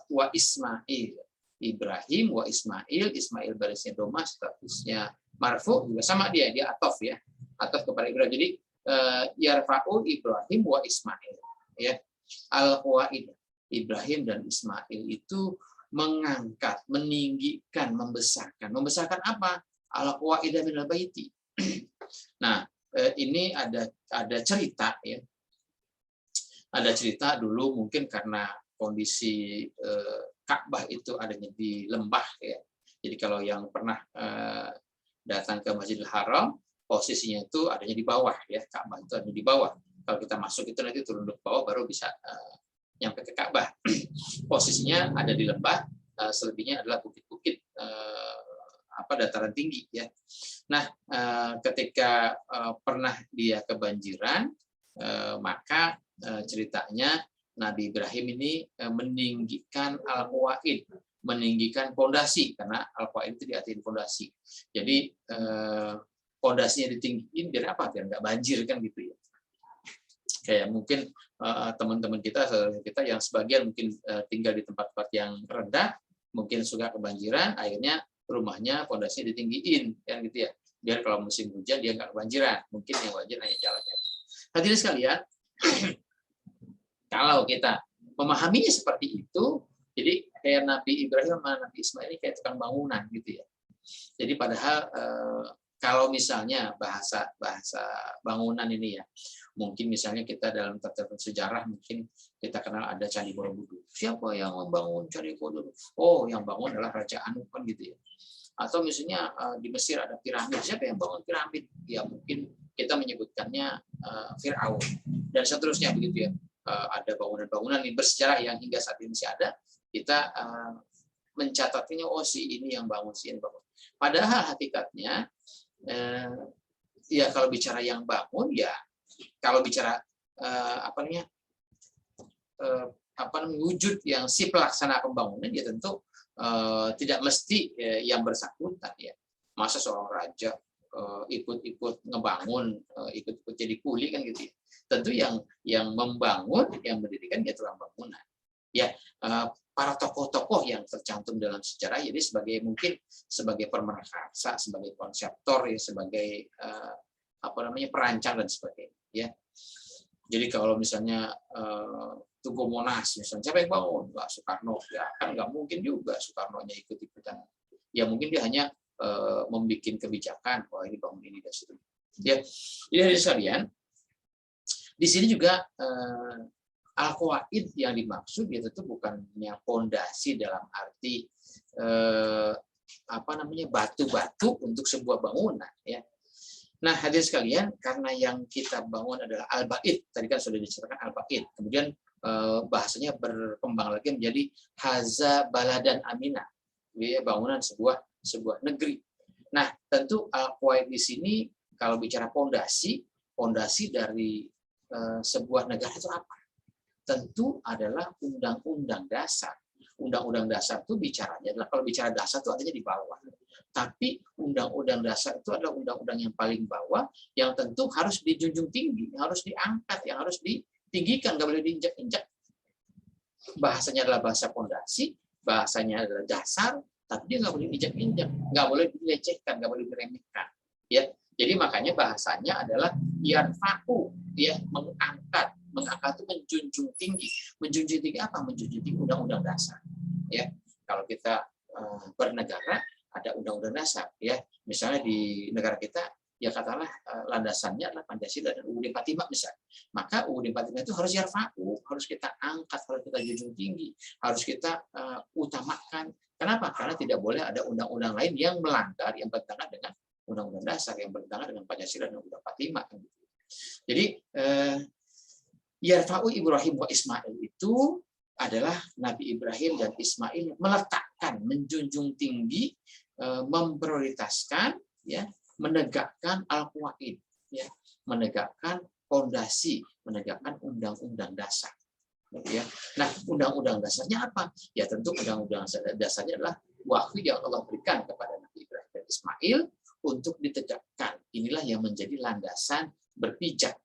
wa Ismail, Ibrahim wa Ismail, Ismail barisnya domah, statusnya marfu, juga sama dia atof, ya, atof kepada Ibrahim. Jadi yarfa'u Ibrahim wa Ismail, ya. Al-Qawaid, Ibrahim dan Ismail itu mengangkat, meninggikan, membesarkan. Membesarkan apa? Al-Qawaid minal baiti. Nah, ini ada cerita, ya. Ada cerita dulu mungkin karena kondisi Ka'bah itu adanya di lembah, ya. Jadi kalau yang pernah datang ke Masjidil Haram, posisinya itu adanya di bawah, ya. Ka'bah itu ada di bawah. Kalau kita masuk itu nanti turun ke bawah baru bisa nyampe ke Ka'bah. Posisinya ada di lembah, selebihnya adalah bukit-bukit dataran tinggi, ya. Nah, ketika pernah dia kebanjiran, maka ceritanya Nabi Ibrahim ini meninggikan al-qawaid, meninggikan fondasi, karena al-qawaid itu diartikan fondasi. Jadi fondasinya ditinggiin biar apa? Biar nggak banjir, kan gitu, ya. Kayak mungkin teman-teman kita yang sebagian mungkin tinggal di tempat-tempat yang rendah, mungkin suka kebanjiran, akhirnya rumahnya fondasinya ditinggiin, kan gitu, ya. Biar kalau musim hujan dia nggak kebanjiran. Mungkin yang banjir hanya jalannya. Hadirin sekalian, kalau kita memahaminya seperti itu, jadi kayak Nabi Ibrahim sama Nabi Ismail ini kayak tukang bangunan, gitu, ya. Jadi padahal kalau misalnya bahasa bangunan ini, ya, mungkin misalnya kita dalam tata sejarah mungkin kita kenal ada Candi Borobudur. Siapa yang membangun Candi Borobudur? Oh, yang bangun adalah Raja Anu, kan gitu, ya. Atau misalnya di Mesir ada piramid. Siapa yang bangun piramid? Ya mungkin kita menyebutkannya Fir'aun dan seterusnya, begitu, ya. Ada bangunan-bangunan yang bersejarah yang hingga saat ini masih ada. Kita mencatatnya, oh si ini yang bangun, si ini bangun. Padahal hakikatnya ya kalau bicara yang bangun, ya kalau bicara wujud yang si pelaksana pembangunan, ya tentu tidak mesti yang bersangkutan, ya. Masa seorang raja ikut-ikut ngebangun, ikut-ikut jadi kuli, kan gitu, ya. Tentu yang membangun, yang mendirikan ya tukang bangunan, ya. Para tokoh-tokoh yang tercantum dalam sejarah, jadi mungkin sebagai pemerkasa, sebagai konseptor, ya, sebagai perancang dan sebagainya, ya. Jadi kalau misalnya Tugu Monas, misalnya siapa yang bangun? Pak Soekarno, ya kan nggak mungkin juga Soekarno-nya ikut-ikutan. Ya mungkin dia hanya membuat kebijakan, wah ini bangun ini dan situ. Ya, jadi sekalian, di sini juga al-qawaid yang dimaksud itu bukannya fondasi dalam arti batu-batu untuk sebuah bangunan, ya. Nah, hadirin sekalian, karena yang kita bangun adalah al-bait, tadi kan sudah diceritakan al-bait. Kemudian bahasanya berkembang lagi menjadi haza baladan aminah, ya, bangunan sebuah negeri. Nah, tentu al-qawaid di sini kalau bicara fondasi dari sebuah negara itu apa? Tentu adalah undang-undang dasar. Undang-undang dasar itu bicaranya adalah, kalau bicara dasar itu adanya di bawah. Tapi undang-undang dasar itu adalah undang-undang yang paling bawah, yang tentu harus dijunjung tinggi, yang harus diangkat, yang harus ditinggikan, nggak boleh diinjak-injak. Bahasanya adalah bahasa fondasi, bahasanya adalah dasar, tapi dia nggak boleh diinjak-injak, nggak boleh dilecehkan, nggak boleh diremehkan. Ya, jadi makanya bahasanya adalah yarfa'u, ya, mengangkat itu menjunjung tinggi. Menjunjung tinggi apa? Menjunjung tinggi undang-undang dasar. Ya, kalau kita bernegara ada undang-undang dasar, ya. Misalnya di negara kita, ya katakanlah landasannya adalah Pancasila dan UUD 45 misalnya. Maka UUD 45 itu harus yarfa'u, harus kita angkat, harus kita junjung tinggi, harus kita utamakan. Kenapa? Karena tidak boleh ada undang-undang lain yang melanggar, yang bertentangan dengan undang-undang dasar, yang bertentangan dengan Pancasila dan UUD 45. Jadi yarfa'u Ibrahim wa Ismail itu adalah Nabi Ibrahim dan Ismail meletakkan, menjunjung tinggi, memprioritaskan, ya, menegakkan al-qawaid, ya, menegakkan fondasi, menegakkan undang-undang dasar. Ya. Nah, undang-undang dasarnya apa? Ya tentu undang-undang dasarnya adalah wahyu yang Allah berikan kepada Nabi Ibrahim dan Ismail untuk ditegakkan. Inilah yang menjadi landasan berpijak,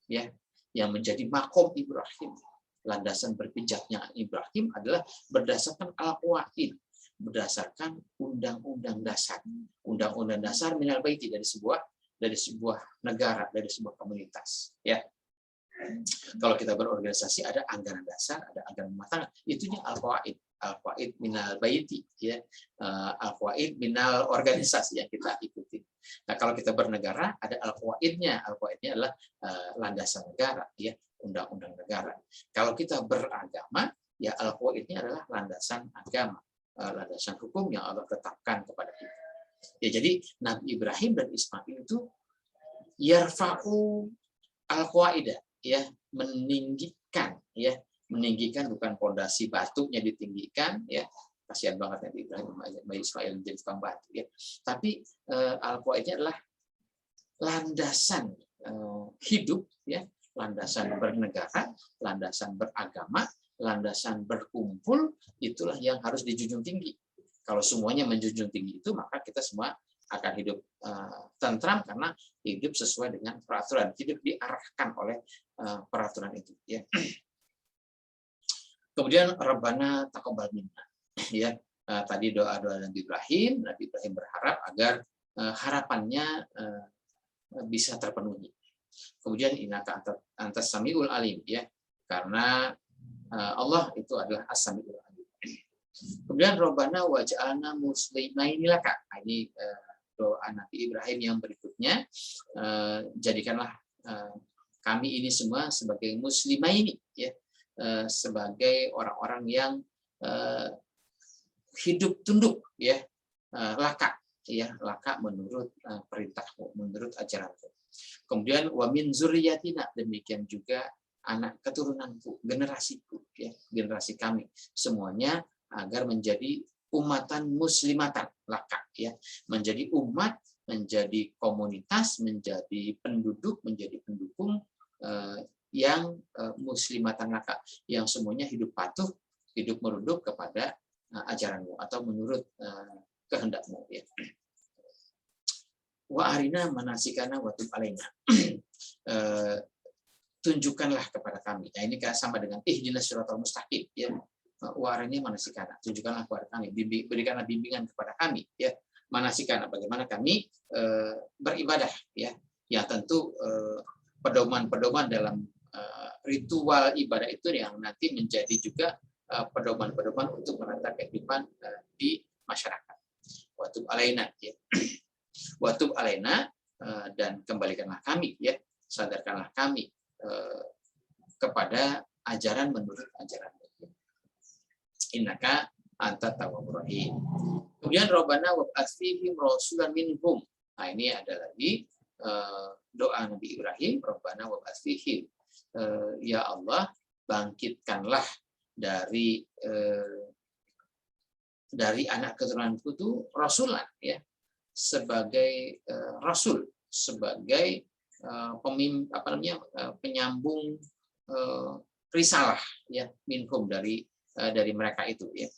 ya, yang menjadi makom Ibrahim. Landasan berpijaknya Ibrahim adalah berdasarkan al-qawaid, berdasarkan undang-undang dasar. Undang-undang dasar minal baiti, dari sebuah negara, dari sebuah komunitas, ya. Kalau kita berorganisasi ada anggaran dasar, ada anggaran rumah tangga, itunya al-qawaid minal baiti, ya. Al-qawaid minal organisasi yang kita ikuti. Nah, kalau kita bernegara ada al-qawaidnya. Al-qawaidnya adalah landasan negara, ya, undang-undang negara. Kalau kita beragama, ya al-qawaidnya adalah landasan agama, landasan hukum yang Allah tetapkan kepada kita. Ya, jadi Nabi Ibrahim dan Ismail itu yarfa'u al-qawaidah, ya, meninggikan, ya, meninggikan, bukan pondasi batunya ditinggikan, ya. Kasihan banget Nabi Ibrahim sama Ismail menjadi tukang batu, ya. Tapi al-qawaidnya adalah landasan hidup, ya, landasan bernegara, landasan beragama, landasan berkumpul, itulah yang harus dijunjung tinggi. Kalau semuanya menjunjung tinggi itu, maka kita semua akan hidup tentram karena hidup sesuai dengan peraturan, hidup diarahkan oleh peraturan itu, ya. Kemudian Rabbana taqabbal minna, ya. Tadi doa-doa Nabi Ibrahim berharap agar harapannya bisa terpenuhi. Kemudian innaka antas samiul alim, ya, karena Allah itu adalah as-samiul alim. Kemudian Rabbana waj'alna muslimaini laka. Ini doa Nabi Ibrahim yang berikutnya, jadikanlah kami ini semua sebagai muslimaini, ya, sebagai orang-orang yang hidup tunduk, ya, laka, ya, laka menurut perintahmu, menurut ajaranmu. Kemudian wa min zurriyatina, demikian juga anak keturunanku, generasiku, ya, generasi kami semuanya agar menjadi umatan muslimatan laka, ya, menjadi umat, menjadi komunitas, menjadi penduduk, menjadi pendukung yang muslimatan laka, yang semuanya hidup patuh, hidup merunduk kepada ajaranmu atau menurut kehendakmu, ya. Wa arina manasikana wa tub alaina. Tunjukkanlah kepada kami. Nah, ini sama dengan ihdinas siratal mustaqim, ya. Wa arina manasikana. Tunjukkanlah kepada kami, berikanlah bimbingan kepada kami, ya. Manasikana, bagaimana kami beribadah, ya. Ya tentu pedoman-pedoman dalam ritual ibadah itu yang nanti menjadi juga pedoman-pedoman untuk menata kehidupan di masyarakat. Wa tub alaina, ya. Watub alaina, dan kembalikanlah kami, ya, sadarkanlah kami kepada ajaran menurut ajaran. Innaka antat tawwabur rahim. Kemudian Rabbana wab'ats fihim rasulan minhum. Nah, ini ada lagi doa Nabi Ibrahim, Rabbana wab'ats fihim. Ya Allah, bangkitkanlah dari anak keturunanku itu rasulan, ya, sebagai rasul, sebagai penyambung risalah, ya, minhum, dari mereka itu, ya.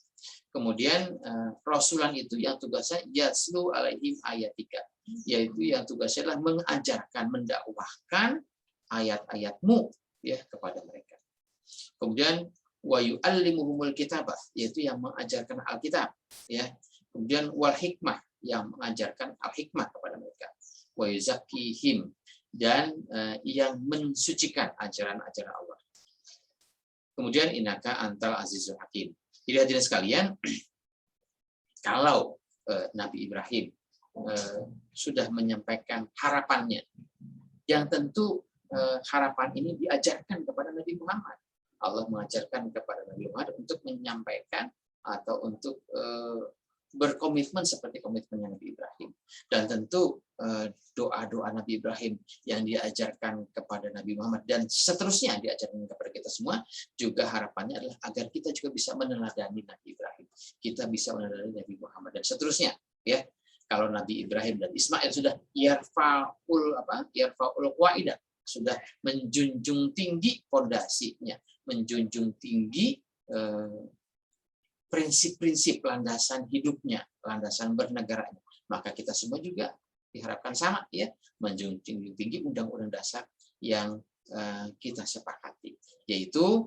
Kemudian rasulan itu yang tugasnya yatslu alaihim ayatika, yaitu yang tugasnya adalah mengajarkan, mendakwahkan ayat-ayatmu, ya, kepada mereka. Kemudian wa yu'allimuhumul kitabah, yaitu yang mengajarkan Alkitab, ya. Kemudian wal hikmah, yang mengajarkan al-hikmah kepada mereka. Wa yuzakkihim, dan yang mensucikan ajaran-ajaran Allah. Kemudian innaka antal azizul hakim. Jadi hadirin sekalian, kalau Nabi Ibrahim sudah menyampaikan harapannya, yang tentu harapan ini diajarkan kepada Nabi Muhammad. Allah mengajarkan kepada Nabi Muhammad untuk menyampaikan atau untuk berkomitmen seperti komitmennya Nabi Ibrahim. Dan tentu doa-doa Nabi Ibrahim yang diajarkan kepada Nabi Muhammad dan seterusnya diajarkan kepada kita semua, juga harapannya adalah agar kita juga bisa meneladani Nabi Ibrahim. Kita bisa meneladani Nabi Muhammad dan seterusnya, ya. Kalau Nabi Ibrahim dan Ismail sudah yarfa'ul qaidah, sudah menjunjung tinggi fondasinya, menjunjung tinggi prinsip-prinsip landasan hidupnya, landasan bernegaranya. Maka kita semua juga diharapkan sama, ya, menjunjung tinggi undang-undang dasar yang kita sepakati, yaitu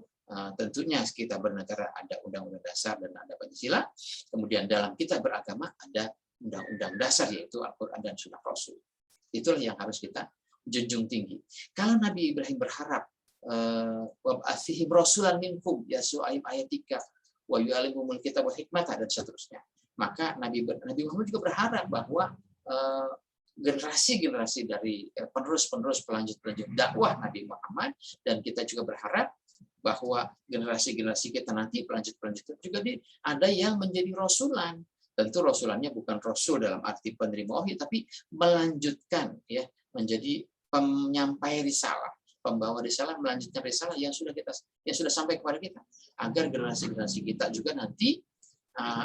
tentunya kita bernegara ada undang-undang dasar dan ada Pancasila. Kemudian dalam kita beragama ada undang-undang dasar, yaitu Al-Quran dan Sunnah Rasul. Itulah yang harus kita junjung tinggi. Kalau Nabi Ibrahim berharap wab'athihim rasulan minkum yasu'aim ayatika wa yu'allimul kitab wal hikmah dan seterusnya, maka Nabi Muhammad juga berharap bahwa generasi-generasi dari penerus-penerus pelanjut dakwah Nabi Muhammad, dan kita juga berharap bahwa generasi-generasi kita nanti pelanjut-pelanjut juga ada yang menjadi rasulan. Tentu rasulannya bukan rasul dalam arti penerima wahyu, tapi melanjutkan, ya, menjadi penyampai risalah, pembawa risalah, melanjutkan risalah yang sudah sampai kepada kita, agar generasi-generasi kita juga nanti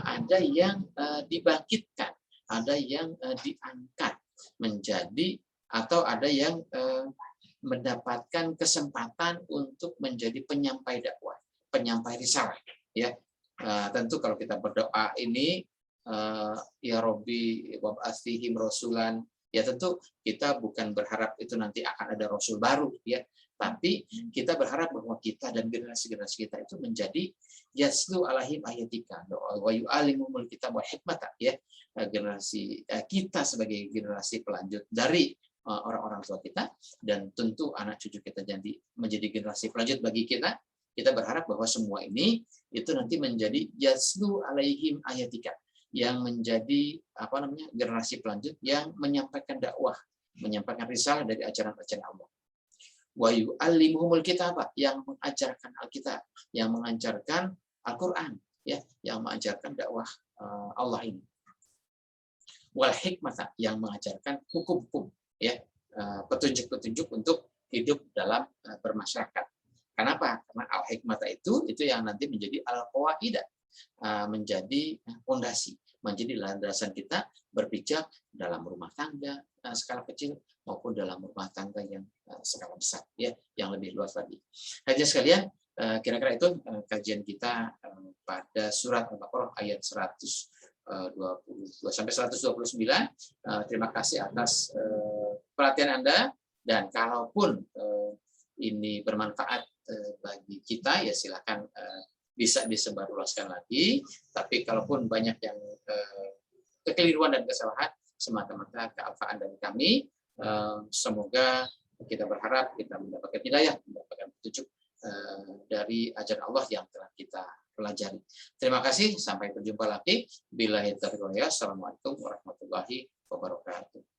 ada yang dibangkitkan, ada yang diangkat menjadi, atau ada yang mendapatkan kesempatan untuk menjadi penyampai dakwah, penyampai risalah, ya. Tentu kalau kita berdoa ini ya Robbi wab'athihim rasulan, ya tentu kita bukan berharap itu nanti akan ada rasul baru, ya, tapi kita berharap bahwa kita dan generasi-generasi kita itu menjadi yaslu alaihim ayatika wa yu'allimul kitab wal hikmah, ya, generasi kita sebagai generasi pelanjut dari orang-orang tua kita, dan tentu anak cucu kita jadi menjadi generasi pelanjut bagi kita. Kita berharap bahwa semua ini itu nanti menjadi yaslu alaihim ayatika, yang menjadi generasi pelanjut yang menyampaikan dakwah, menyampaikan risalah dari ajaran-ajaran Allah. Wa yu'allimuhumul kitab, yang mengajarkan Alkitab, yang mengajarkan Al-Qur'an, ya, yang mengajarkan dakwah Allah ini. Wal hikmah, yang mengajarkan hukum-hukum, ya, petunjuk-petunjuk untuk hidup dalam bermasyarakat. Kenapa? Karena al-hikmah itu yang nanti menjadi al-qawaidah, menjadi fondasi, menjadi landasan kita berpijak dalam rumah tangga skala kecil maupun dalam rumah tangga yang skala besar, ya, yang lebih luas lagi. Hadirin sekalian, kira-kira itu kajian kita pada surat Al-Baqarah ayat 122 sampai 129. Terima kasih atas perhatian Anda, dan kalaupun ini bermanfaat bagi kita, ya silakan bisa disebarluaskan lagi. Tapi kalaupun banyak yang kekeliruan dan kesalahan, semata-mata kealfaan dari kami. Semoga kita berharap kita mendapatkan hidayah, mendapatkan petunjuk dari ajaran Allah yang telah kita pelajari. Terima kasih, sampai berjumpa lagi. Billahi taufiq wal hidayah. Assalamualaikum warahmatullahi wabarakatuh.